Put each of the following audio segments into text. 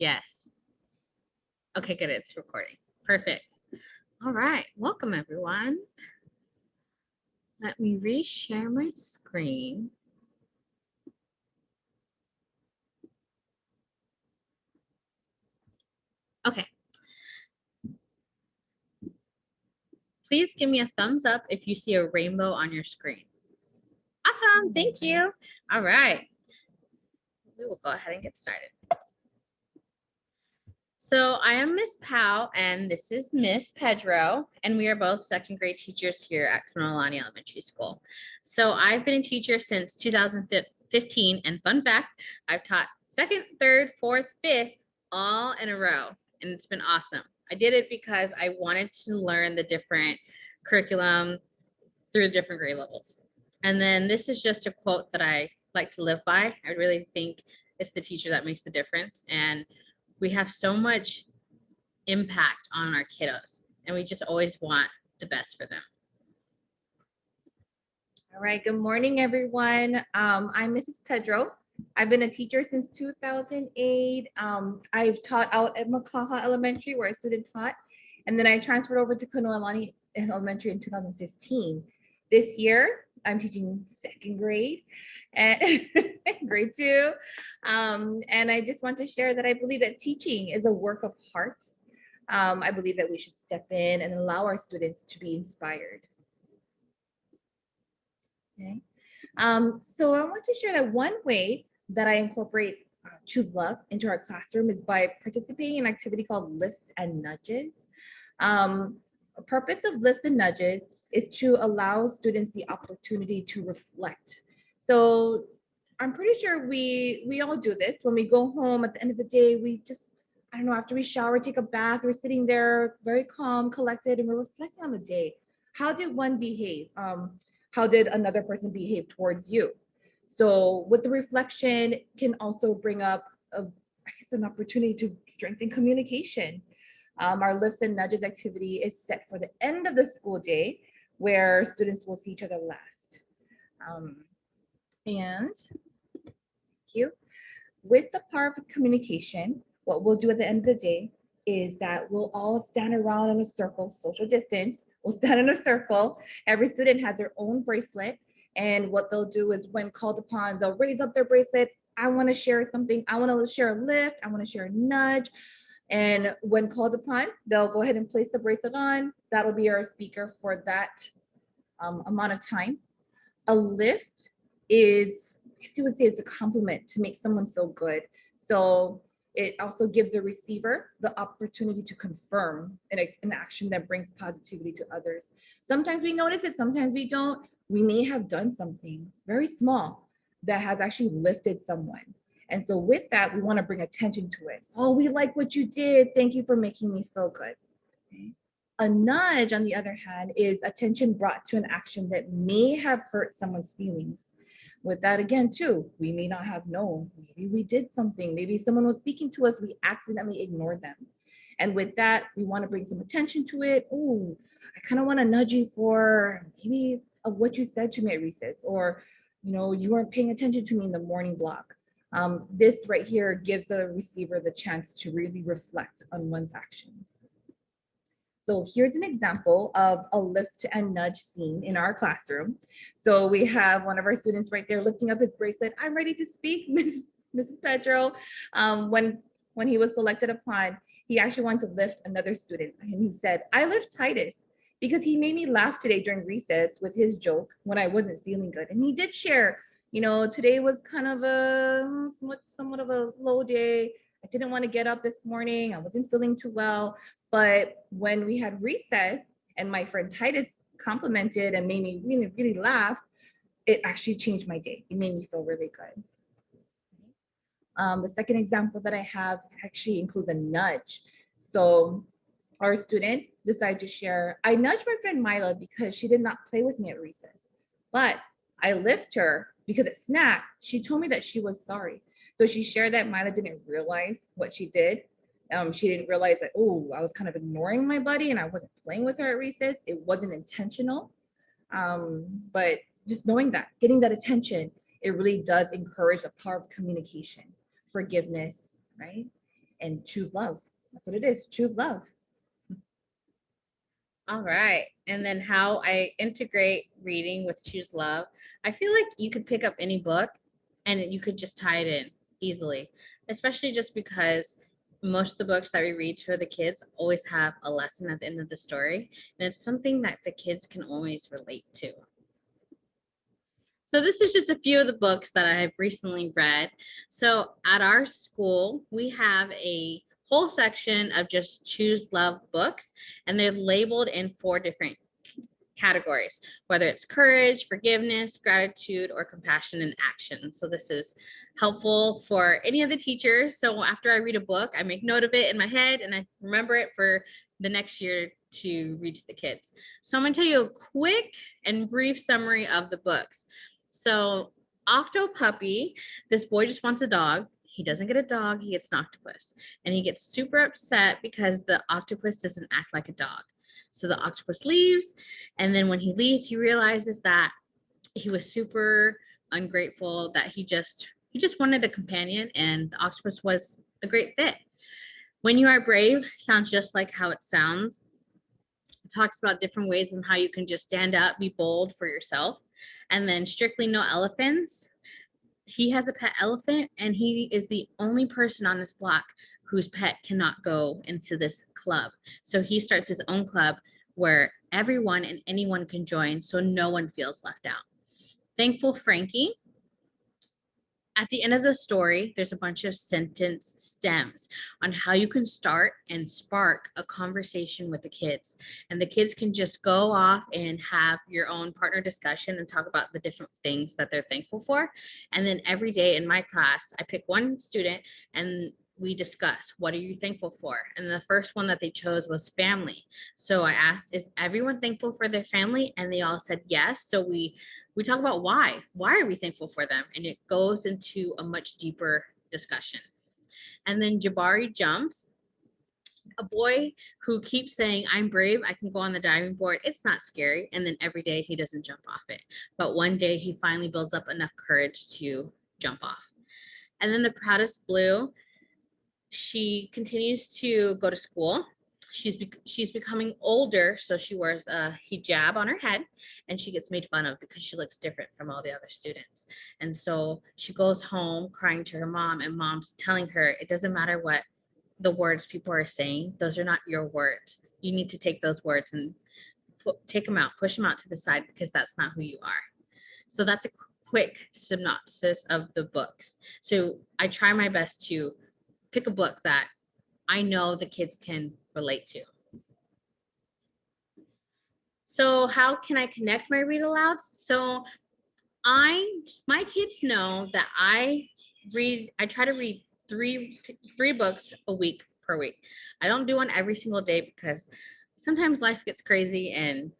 Yes. Okay, good. It's recording. Perfect. All right. Welcome, everyone. Let me reshare my screen. Okay. Please give me a thumbs up if you see a rainbow on your screen. Awesome. Thank you. All right. We will go ahead and get started. So I am Miss Powell, and this is Miss Pedro, and we are both second grade teachers here at Katlyn Elementary School. So I've been a teacher since 2015, and fun fact, I've taught second, third, fourth, fifth, all in a row, and it's been awesome. I did it because I wanted to learn the different curriculum through the different grade levels. And then this is just a quote that I like to live by. I really think it's the teacher that makes the difference, and we have so much impact on our kiddos, and we just always want the best for them. All right, good morning, everyone. I'm Mrs. Pedro. I've been a teacher since 2008. I've taught out at Makaha Elementary, where I student taught, and then I transferred over to Katlyn Elementary in 2015. This year, I'm teaching second grade and grade 2. And I just want to share that I believe that teaching is a work of heart. I believe that we should step in and allow our students to be inspired. Okay. So I want to share that one way that I incorporate Choose Love into our classroom is by participating in an activity called Lifts and Nudges. A purpose of Lifts and Nudges is to allow students the opportunity to reflect. So I'm pretty sure we all do this when we go home at the end of the day. We just, I don't know, after we shower, take a bath, we're sitting there very calm, collected, and we're reflecting on the day. How did one behave? How did another person behave towards you? So with the reflection can also bring up an opportunity to strengthen communication. Our Lifts and Nudges activity is set for the end of the school day, where students will see each other last. And thank you. With the power of communication, what we'll do at the end of the day is that we'll all stand around in a circle, social distance. We'll stand in a circle. Every student has their own bracelet. And what they'll do is when called upon, they'll raise up their bracelet. I want to share something. I want to share a lift. I want to share a nudge. And when called upon, they'll go ahead and place the bracelet on. That'll be our speaker for that amount of time. A lift is, I guess you would say, it's a compliment to make someone feel good. So it also gives the receiver the opportunity to confirm an action that brings positivity to others. Sometimes we notice it, sometimes we don't. We may have done something very small that has actually lifted someone. And so with that, we want to bring attention to it. Oh, we like what you did. Thank you for making me feel good. Okay. A nudge, on the other hand, is attention brought to an action that may have hurt someone's feelings. With that, again, too, we may not have known. Maybe we did something. Maybe someone was speaking to us. We accidentally ignored them. And with that, we want to bring some attention to it. Oh, I kind of want to nudge you for maybe of what you said to me at recess, or you weren't paying attention to me in the morning block. This right here gives the receiver the chance to really reflect on one's actions. So here's an example of a lift and nudge scene in our classroom. So we have one of our students right there lifting up his bracelet. I'm ready to speak, Mrs. Pedro. When he was selected upon, he actually wanted to lift another student. And he said, I lift Titus because he made me laugh today during recess with his joke when I wasn't feeling good. And he did share, today was kind of somewhat of a low day. I didn't want to get up this morning. I wasn't feeling too well. But when we had recess and my friend Titus complimented and made me really, really laugh, it actually changed my day. It made me feel really good. The second example that I have actually includes a nudge. So our student decided to share, I nudged my friend Mila because she did not play with me at recess, but I lifted her because at snack, she told me that she was sorry. So she shared that Mila didn't realize what she did. She didn't realize that, oh, I was kind of ignoring my buddy and I wasn't playing with her at recess. It wasn't intentional. But just knowing that, getting that attention, it really does encourage the power of communication, forgiveness, right? and choose love. That's what it is. Choose love. All right. And then how I integrate reading with Choose Love. I feel like you could pick up any book and you could just tie it in easily, especially just because most of the books that we read to the kids always have a lesson at the end of the story. And it's something that the kids can always relate to. So this is just a few of the books that I've recently read. So at our school, we have a whole section of just Choose Love books, and they're labeled in 4 different categories, whether it's courage, forgiveness, gratitude, or compassion and action. So this is helpful for any of the teachers. So after I read a book, I make note of it in my head and I remember it for the next year to read to the kids. So I'm going to tell you a quick and brief summary of the books. So Octo Puppy, this boy just wants a dog. He doesn't get a dog, he gets an octopus. And he gets super upset because the octopus doesn't act like a dog. So the octopus leaves. And then when he leaves, he realizes that he was super ungrateful, that he just wanted a companion, and the octopus was the great fit. When You Are Brave sounds just like how it sounds. It talks about different ways in how you can just stand up, be bold for yourself. And then Strictly No Elephants. He has a pet elephant, and he is the only person on this block whose pet cannot go into this club. So he starts his own club where everyone and anyone can join, so no one feels left out. Thankful Frankie. At the end of the story, there's a bunch of sentence stems on how you can start and spark a conversation with the kids. And the kids can just go off and have your own partner discussion and talk about the different things that they're thankful for. And then every day in my class, I pick one student and we discuss, what are you thankful for? And the first one that they chose was family. So I asked, is everyone thankful for their family? And they all said yes. So we talk about why are we thankful for them? And it goes into a much deeper discussion. And then Jabari Jumps, a boy who keeps saying, I'm brave, I can go on the diving board, it's not scary. And then every day he doesn't jump off it. But one day he finally builds up enough courage to jump off. And then the Proudest Blue, she continues to go to school. She's becoming older, so she wears a hijab on her head, and she gets made fun of because she looks different from all the other students. And so she goes home crying to her mom, and mom's telling her it doesn't matter what the words people are saying; those are not your words. You need to take those words and take them out, push them out to the side, because that's not who you are. So that's a quick synopsis of the books. So I try my best to pick a book that I know the kids can relate to. So how can I connect my read alouds? So my kids know that I try to read three books a week per week. I don't do one every single day because sometimes life gets crazy, and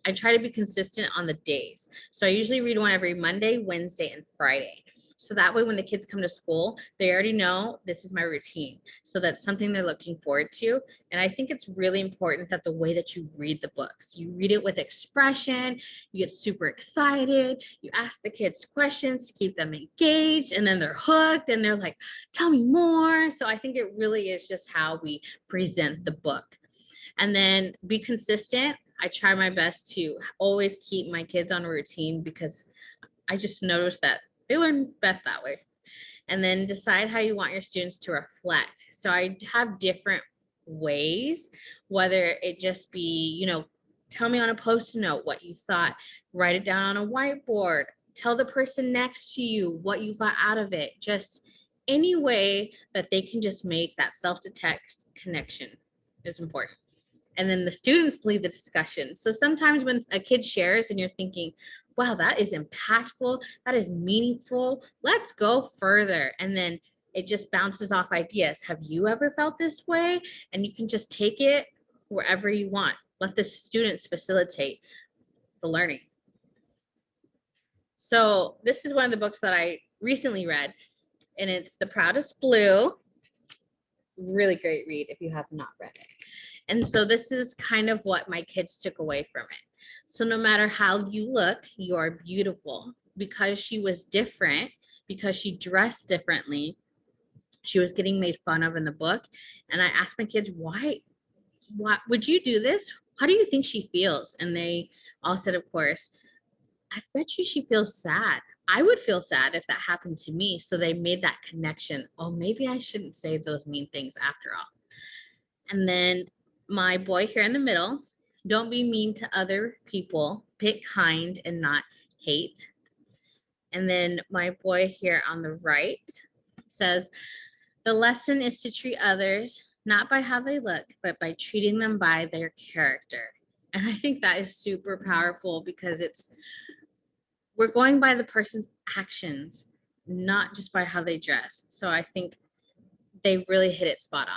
I try to be consistent on the days. So I usually read one every Monday, Wednesday, and Friday. So that way, when the kids come to school, they already know this is my routine. So that's something they're looking forward to. And I think it's really important that the way that you read the books, you read it with expression, you get super excited, you ask the kids questions to keep them engaged, and then they're hooked and they're like, tell me more. So I think it really is just how we present the book. And then be consistent. I try my best to always keep my kids on a routine because I just noticed that they learn best that way. And then decide how you want your students to reflect. So I have different ways, whether it just be, tell me on a post-it note what you thought, write it down on a whiteboard, tell the person next to you what you got out of it. Just any way that they can just make that self-to-text connection is important. And then the students lead the discussion. So sometimes when a kid shares and you're thinking, wow, that is impactful, that is meaningful, let's go further. And then it just bounces off ideas. Have you ever felt this way? And you can just take it wherever you want. Let the students facilitate the learning. So this is one of the books that I recently read, and it's The Proudest Blue. Really great read if you have not read it. And so this is kind of what my kids took away from it. So no matter how you look, you are beautiful. Because she was different, because she dressed differently, she was getting made fun of in the book. And I asked my kids, why would you do this? How do you think she feels? And they all said, of course, I bet you she feels sad. I would feel sad if that happened to me. So they made that connection. Oh, maybe I shouldn't say those mean things after all. And then my boy here in the middle, don't be mean to other people, pick kind and not hate. And then my boy here on the right says, the lesson is to treat others not by how they look, but by treating them by their character. And I think that is super powerful because we're going by the person's actions, not just by how they dress. So I think they really hit it spot on.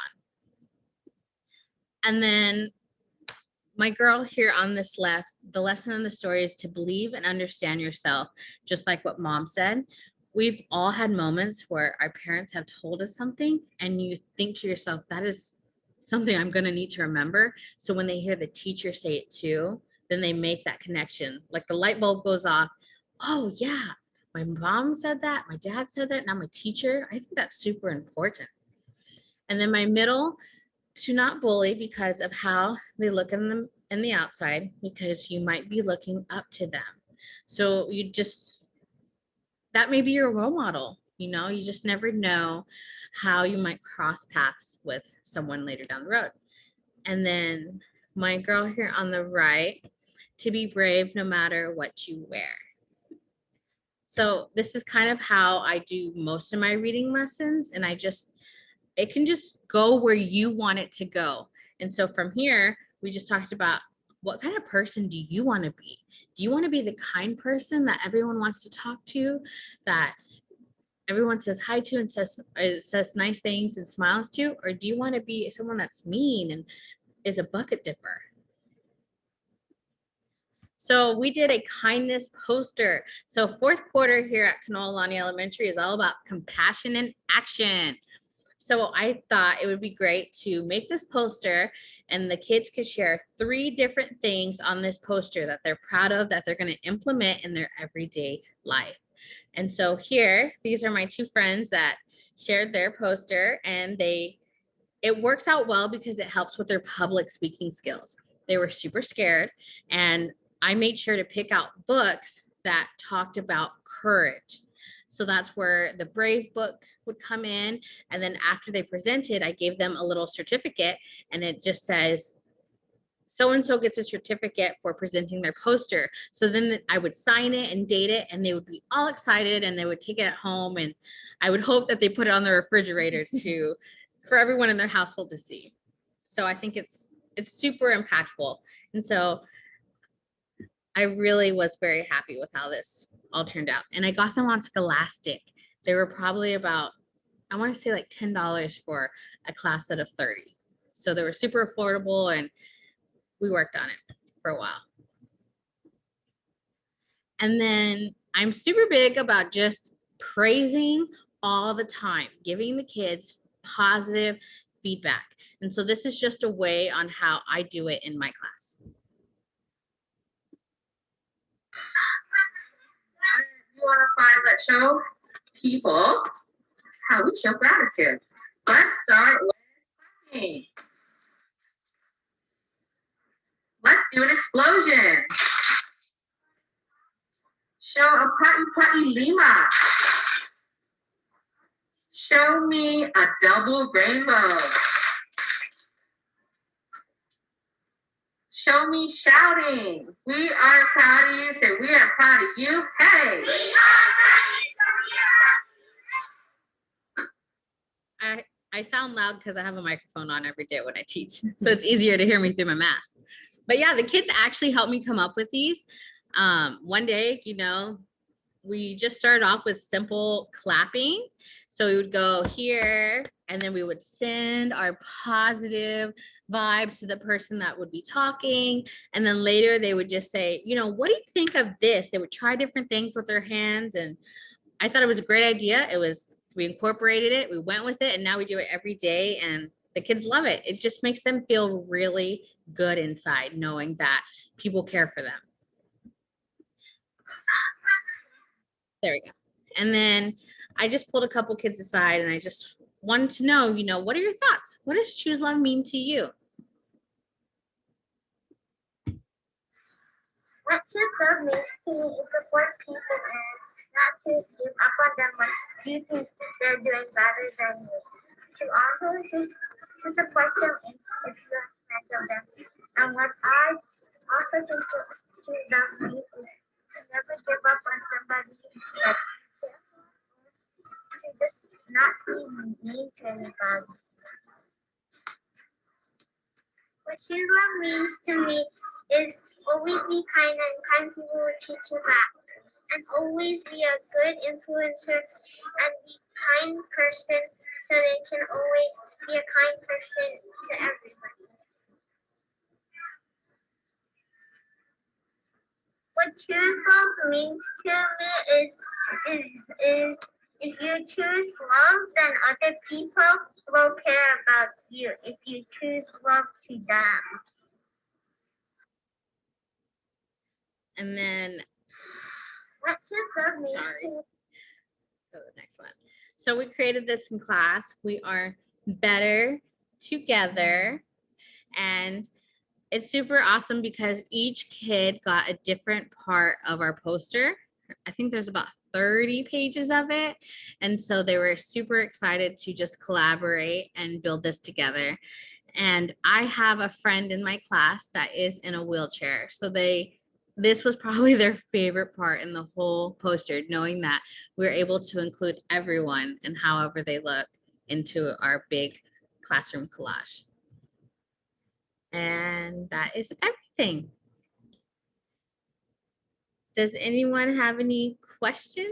And then my girl here on this left, the lesson in the story is to believe and understand yourself, just like what mom said. We've all had moments where our parents have told us something and you think to yourself, that is something I'm going to need to remember. So when they hear the teacher say it too, then they make that connection. Like the light bulb goes off. Oh yeah, my mom said that, my dad said that, now my teacher. I think that's super important. And then my middle, to not bully because of how they look in the outside, because you might be looking up to them. So that may be your role model. You just never know how you might cross paths with someone later down the road. And then my girl here on the right, to be brave no matter what you wear. So this is kind of how I do most of my reading lessons. And it can just go where you want it to go. And so from here, we just talked about, what kind of person do you want to be? Do you want to be the kind person that everyone wants to talk to, that everyone says hi to and says nice things and smiles to? Or do you want to be someone that's mean and is a bucket dipper? So we did a kindness poster. So fourth quarter here at Katlyn Elementary is all about compassion and action. So I thought it would be great to make this poster and the kids could share 3 different things on this poster that they're proud of, that they're going to implement in their everyday life. And so here, these are my 2 friends that shared their poster, and it works out well because it helps with their public speaking skills. They were super scared, and I made sure to pick out books that talked about courage. So that's where the Brave book would come in. And then after they presented, I gave them a little certificate, and it just says, so-and-so gets a certificate for presenting their poster. So then I would sign it and date it, and they would be all excited and they would take it at home. And I would hope that they put it on the refrigerator too, for everyone in their household to see. So I think it's super impactful. And so I really was very happy with how this all turned out. And I got them on Scholastic. They were probably about, I want to say like $10 for a class set of 30. So they were super affordable, and we worked on it for a while. And then I'm super big about just praising all the time, giving the kids positive feedback. And so this is just a way on how I do it in my class. You want to find that show people how we show gratitude. Let's start with clapping. Let's do an explosion. Show a party Lima. Show me a double rainbow. Show me shouting. We are proud of you. Say, we are proud of you. Hey. We are proud of you. I sound loud because I have a microphone on every day when I teach. So it's easier to hear me through my mask. But yeah, the kids actually helped me come up with these. One day, we just started off with simple clapping. So we would go here, and then we would send our positive vibes to the person that would be talking. And then later they would just say, what do you think of this? They would try different things with their hands. And I thought it was a great idea. We incorporated it, we went with it, and now we do it every day. And the kids love it. It just makes them feel really good inside, knowing that people care for them. There we go. And then I just pulled a couple kids aside, and I just wanted to know, what are your thoughts? What does choose love mean to you? What choose love means to me is support people and not to give up on them once you think they're doing better than you. To also choose to support them if you're a friend of them. And what I also think to love means is to never give up on somebody that to just not be mean to anybody. What choose love means to me is always be kind and kind people will treat you back. And always be a good influencer and be kind person so they can always be a kind person to everybody. What choose love means to me is if you choose love, then other people will care about you if you choose love to them. And then, What choose love means sorry, to go to the next one. So we created this in class. We are better together. And it's super awesome because each kid got a different part of our poster. I think there's about 30 pages of it. And so they were super excited to just collaborate and build this together. And I have a friend in my class that is in a wheelchair. So this was probably their favorite part in the whole poster, knowing that we were able to include everyone and however they look into our big classroom collage. And that is everything. Does anyone have any questions?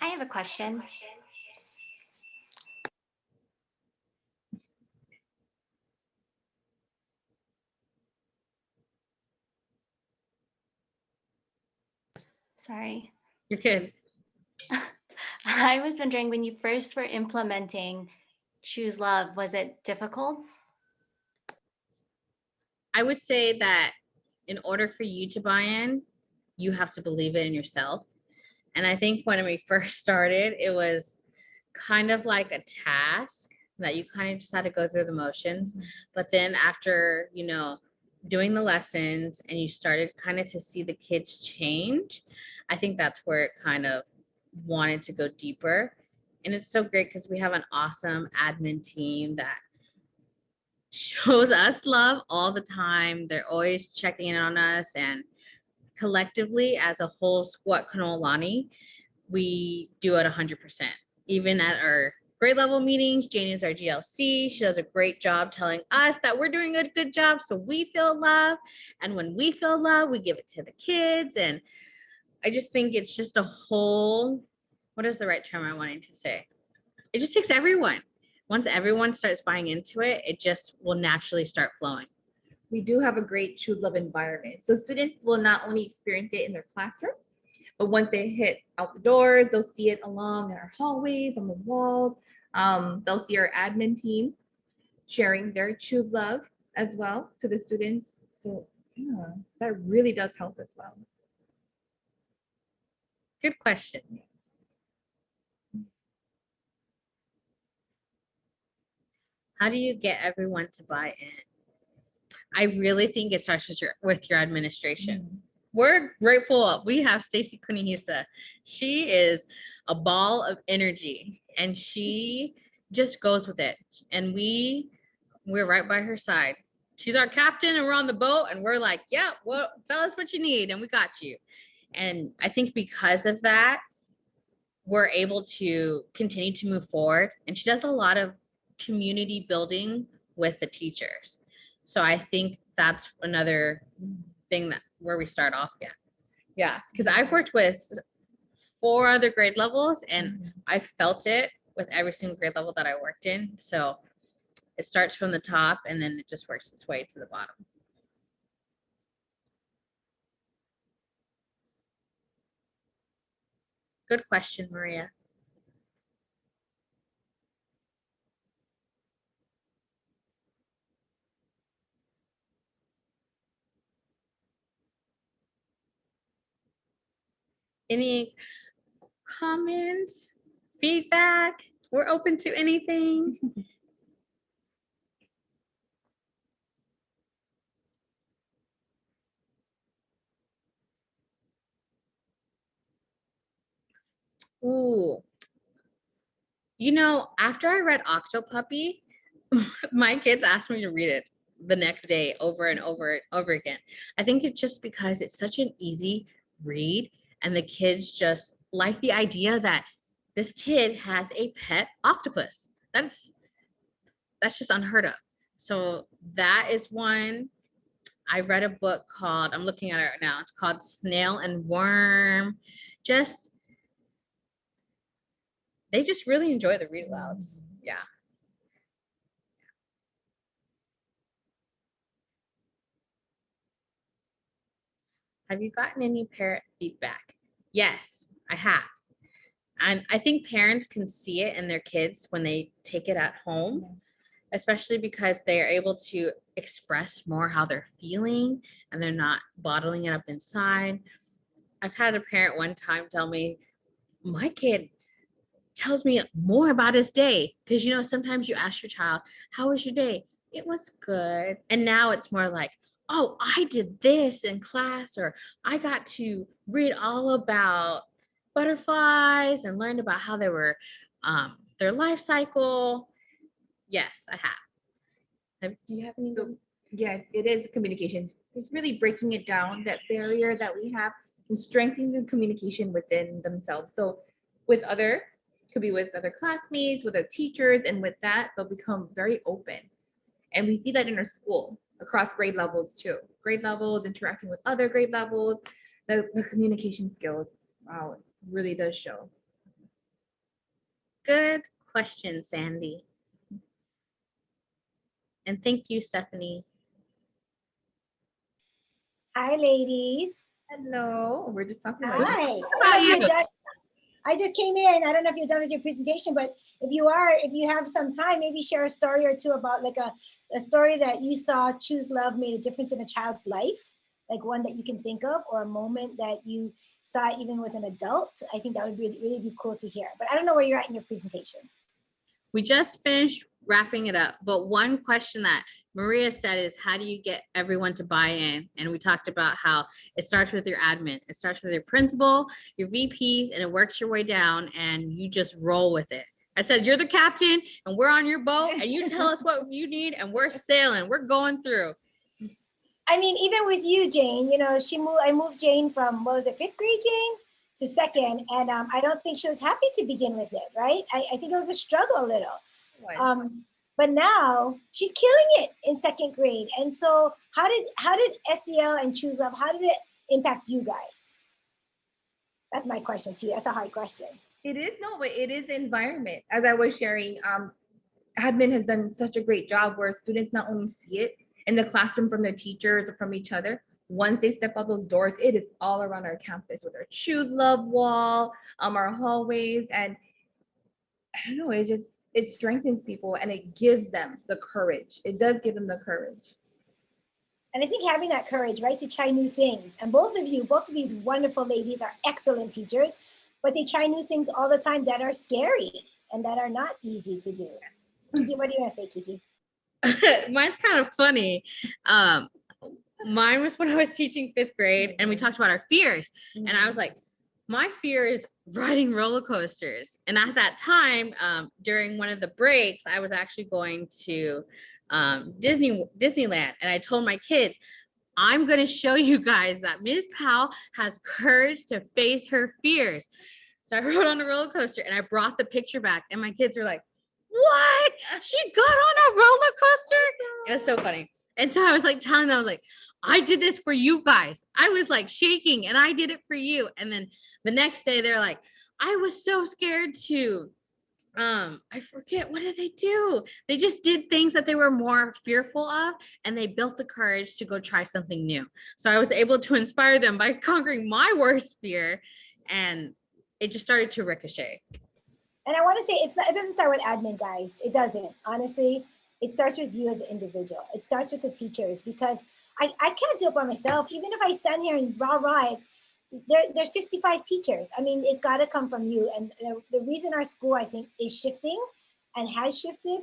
I have a question. Sorry. You're good. I was wondering, when you first were implementing Choose Love, was it difficult? I would say that in order for you to buy in, you have to believe it in yourself. And I think when we first started, it was kind of like a task that you kind of just had to go through the motions. But then after, doing the lessons and you started kind of to see the kids change, I think that's where it kind of wanted to go deeper. And it's so great because we have an awesome admin team that shows us love all the time. They're always checking in on us, and collectively as a whole squat Kanolani, we do it 100%. Even at our grade level meetings, Jane is our GLC. She does a great job telling us that we're doing a good job, so we feel love. And when we feel love, we give it to the kids. And I just think it's just a whole, what is the right term I'm wanting to say? It just takes everyone. Once everyone starts buying into it, it just will naturally start flowing. We do have a great choose love environment. So students will not only experience it in their classroom, but once they hit out the doors, they'll see it along our hallways, on the walls. They'll see our admin team sharing their choose love as well to the students. So yeah, that really does help as well. Good question. How do you get everyone to buy in? I really think it starts with your administration. We're grateful. We have Stacy Kunihisa. She is a ball of energy and she just goes with it. And we're right by her side. She's our captain and we're on the boat and we're like, yeah, well, tell us what you need and we got you. And I think because of that, we're able to continue to move forward. And she does a lot of community building with the teachers. So I think that's another thing that where we start off. Yeah. Because I've worked with 4 other grade levels and I felt it with every single grade level that I worked in. So It starts from the top and then it just works its way to the bottom. Good question, Maria. Any comments, feedback? We're open to anything. Ooh, you know, after I read Octopuppy, my kids asked me to read it the next day over and over and over again. I think it's just because it's such an easy read and the kids just like the idea that this kid has a pet octopus. That's just unheard of. So that is one. I read a book called, I'm looking at it right now. It's called Snail and Worm. Just, they just really enjoy the read alouds. Yeah. Have you gotten any parent feedback? Yes, I have. And I think parents can see it in their kids when they take it at home, especially because they are able to express more how they're feeling and they're not bottling it up inside. I've had a parent one time tell me, my kid tells me more about his day. Because, you know, sometimes you ask your child, how was your day? It was good. And now it's more like, oh, I did this in class, or I got to read all about butterflies and learned about how they were, their life cycle. Yes, I have. Do you have any? So, yeah, it is communication. It's really breaking it down, that barrier that we have, and strengthening the communication within themselves. So could be with other classmates, with their teachers, and with that, they'll become very open. And we see that in our school, across grade levels too. Grade levels, interacting with other grade levels, the communication skills, wow, it really does show. Good question, Sandy. And thank you, Stephanie. Hi, ladies. Hello, we're just talking about Hi. about you? I just came in. I don't know if you're done with your presentation, but if you have some time, maybe share a story or two about like a story that you saw Choose Love made a difference in a child's life, like one that you can think of, or a moment that you saw even with an adult. I think that would really be cool to hear. But I don't know where you're at in your presentation. We just finished wrapping it up, but one question that Maria said is, how do you get everyone to buy in? And we talked about how it starts with your admin, it starts with your principal, your VPs, and it works your way down and you just roll with it. I said, you're the captain and we're on your boat and you tell us what you need and we're sailing, we're going through. I mean, even with you, Jane, you know, I moved Jane from, what was it, 5th grade, Jane, to 2nd. And I don't think she was happy to begin with it, right? I think it was a struggle a little. But now she's killing it in 2nd grade. And so how did SEL and Choose Love, how did it impact you guys? That's my question to you. That's a hard question. It is, no, but it is the environment. As I was sharing, admin has done such a great job where students not only see it in the classroom from their teachers or from each other, once they step out those doors, it is all around our campus with our Choose Love wall, our hallways. And I don't know, it strengthens people and it gives them the courage. It does give them the courage. And I think having that courage, right, to try new things. And both of these wonderful ladies are excellent teachers, but they try new things all the time that are scary and that are not easy to do. Kiki, what do you want to say, Kiki? Mine's kind of funny. Mine was when I was teaching 5th grade and we talked about our fears. And I was like, my fear is riding roller coasters. And at that time, during one of the breaks, I was actually going to Disneyland. And I told my kids, I'm going to show you guys that Ms. Powell has courage to face her fears. So I rode on a roller coaster and I brought the picture back and my kids were like, what? She got on a roller coaster? It was so funny. And so I was like telling them, I was like, I did this for you guys. I was like shaking and I did it for you. And then the next day they're like, I was so scared to I forget, what did they do? They just did things that they were more fearful of, and they built the courage to go try something new. So I was able to inspire them by conquering my worst fear, and it just started to ricochet. And I want to say it doesn't start with admin, guys. It doesn't. Honestly, it starts with you as an individual. It starts with the teachers, because I can't do it by myself. Even if I stand here and rah, there's 55 teachers. I mean, it's got to come from you. And the reason our school, I think, is shifting and has shifted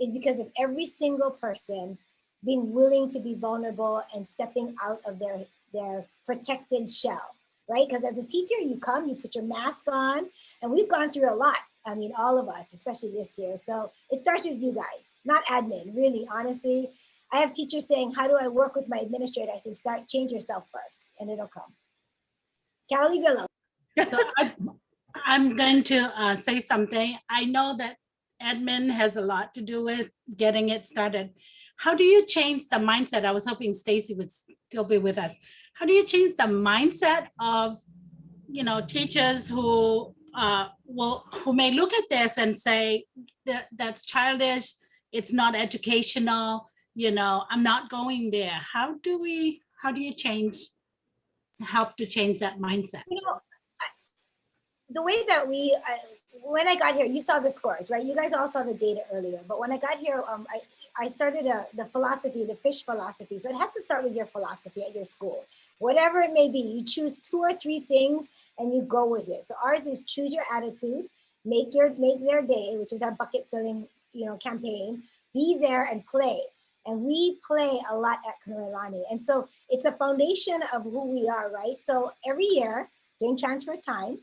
is because of every single person being willing to be vulnerable and stepping out of their protected shell, right? Because as a teacher, you come, you put your mask on, and we've gone through a lot. I mean, all of us, especially this year. So it starts with you guys, not admin, really, honestly. I have teachers saying, how do I work with my administrator? I said, change yourself first, and it'll come. Carol, leave it alone. So I'm going to say something. I know that admin has a lot to do with getting it started. How do you change the mindset? I was hoping Stacy would still be with us. How do you change the mindset of, teachers who who may look at this and say that's childish, it's not educational, I'm not going there. How do you help to change that mindset? The way that when I got here, you saw the scores, right? You guys all saw the data earlier, but when I got here, I started the philosophy, the fish philosophy. So it has to start with your philosophy at your school, whatever it may be. You choose 2 or 3 things and you go with it. So ours is choose your attitude, make their day, which is our bucket filling, campaign. Be there and play. And we play a lot at Katlyn. And so it's a foundation of who we are, right? So every year during transfer time,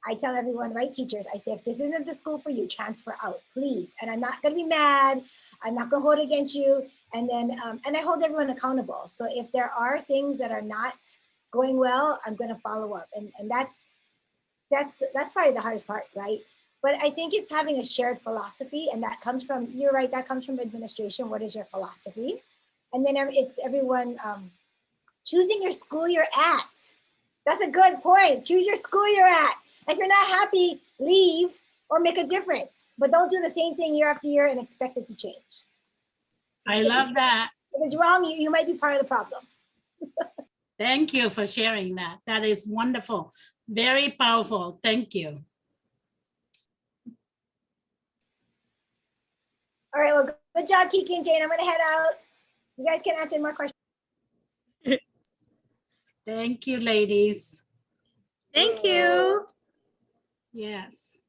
I tell everyone, right, teachers, I say, if this isn't the school for you, transfer out, please. And I'm not going to be mad. I'm not going to hold it against you. And then, and I hold everyone accountable. So if there are things that are not going well, I'm going to follow up. And that's probably the hardest part, right? But I think it's having a shared philosophy, and that comes from, you're right, that comes from administration. What is your philosophy? And then it's everyone choosing your school you're at. That's a good point. Choose your school you're at. If you're not happy, leave or make a difference. But don't do the same thing year after year and expect it to change. I love that. If it's wrong, you might be part of the problem. Thank you for sharing that. That is wonderful. Very powerful. Thank you. All right, well, good job, Kiki and Jane. I'm going to head out. You guys can answer more questions. Thank you, ladies. Thank you. Yes.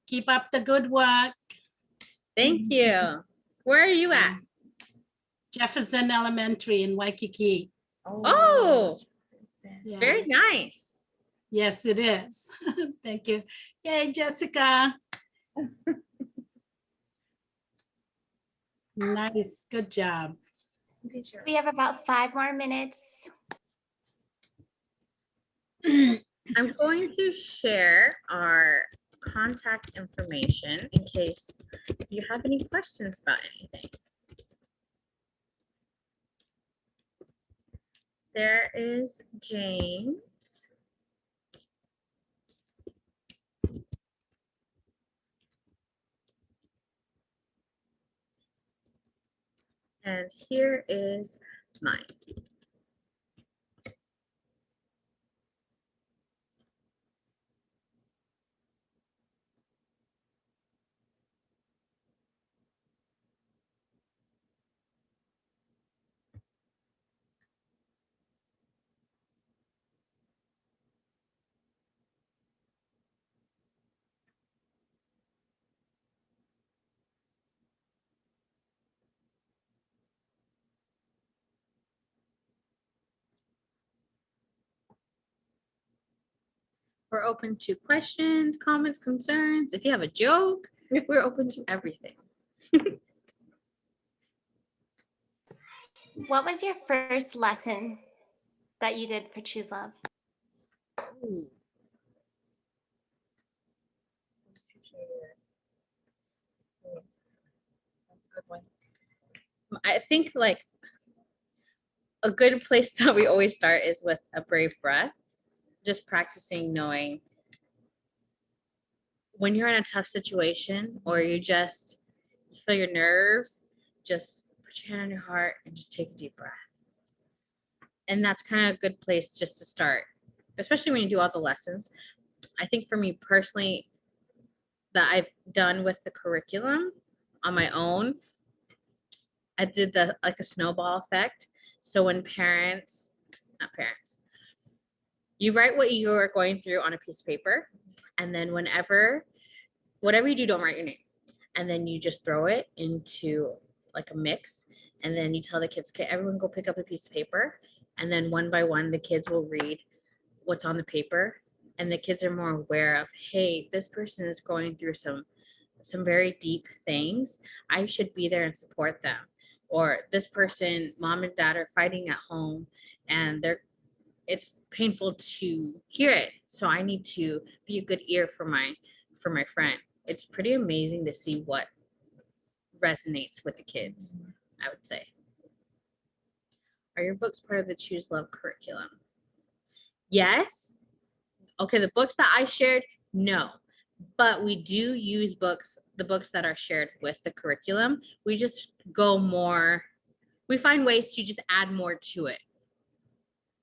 Keep up the good work. Thank you. Where are you at? Jefferson Elementary in Waikiki. Oh, Yeah. very nice. Yes, it is. Thank you. Yay, Jessica. Nice. Good job. We have about 5 more minutes. I'm going to share our contact information in case you have any questions about anything. There is James. And here is mine. We're open to questions, comments, concerns. If you have a joke, we're open to everything. What was your first lesson that you did for Choose Love? Ooh. I think like a good place that we always start is with a brave breath. Just practicing knowing when you're in a tough situation or you feel your nerves, just put your hand on your heart and just take a deep breath. And that's kind of a good place just to start, especially when you do all the lessons. I think for me personally, that I've done with the curriculum on my own, I did like a snowball effect. So when not parents, you write what you are going through on a piece of paper, and then whatever you do, don't write your name. And then you just throw it into like a mix, and then you tell the kids, okay, everyone go pick up a piece of paper, and then one by one the kids will read what's on the paper, and the kids are more aware of, hey, this person is going through some very deep things. I should be there and support them. Or this person, mom and dad are fighting at home, and it's painful to hear it, so I need to be a good ear for my friend. It's pretty amazing to see what resonates with the kids, I would say. Are your books part of the Choose Love curriculum? Yes. Okay, the books that I shared, no. But we do use the books that are shared with the curriculum. We just go more, we find ways to just add more to it.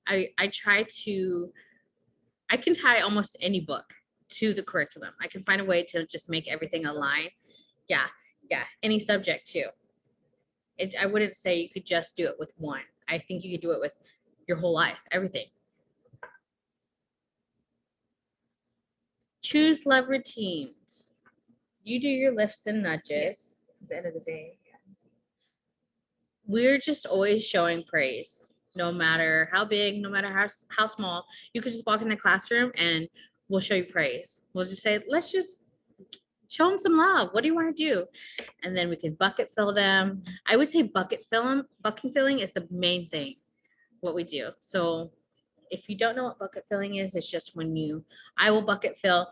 I can tie almost any book to the curriculum. I can find a way to just make everything align. Yeah, any subject too. I wouldn't say you could just do it with one. I think you could do it with your whole life, everything. Choose love routines. You do your lifts and nudges. At the end of the day. We're just always showing praise, no matter how big, no matter how small. You could just walk in the classroom and we'll show you praise. We'll just say, let's just show them some love. What do you want to do? And then we can bucket fill them. I would say bucket filling is the main thing, what we do. So if you don't know what bucket filling is, it's just when I will bucket fill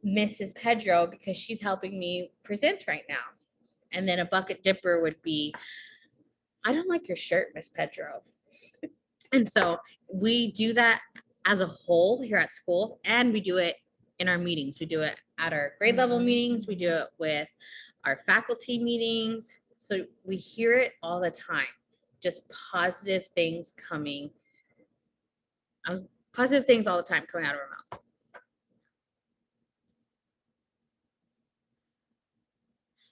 Mrs. Pedro because she's helping me present right now. And then a bucket dipper would be, I don't like your shirt, Miss Pedro. And so we do that as a whole here at school, and we do it in our meetings. We do it at our grade level meetings. We do it with our faculty meetings. So we hear it all the time, just positive things positive things all the time coming out of our mouths.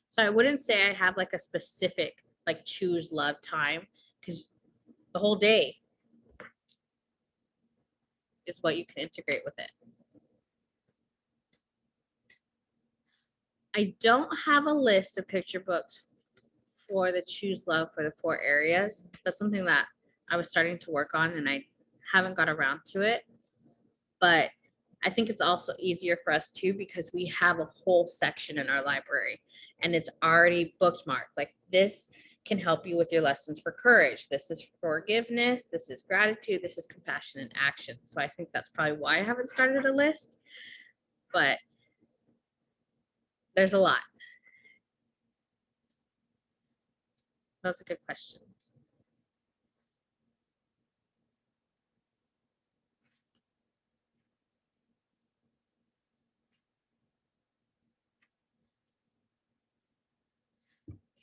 So I wouldn't say I have like a specific like choose love time, because the whole day is what you can integrate with it. I don't have a list of picture books for the Choose Love for the 4 areas. That's something that I was starting to work on and I haven't got around to it. But I think it's also easier for us too, because we have a whole section in our library and it's already bookmarked. Like, this can help you with your lessons for courage. This is forgiveness. This is gratitude. This is compassion and action. So I think that's probably why I haven't started a list, but there's a lot. That's a good question.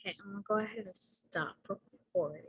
Okay, I'm gonna go ahead and stop recording.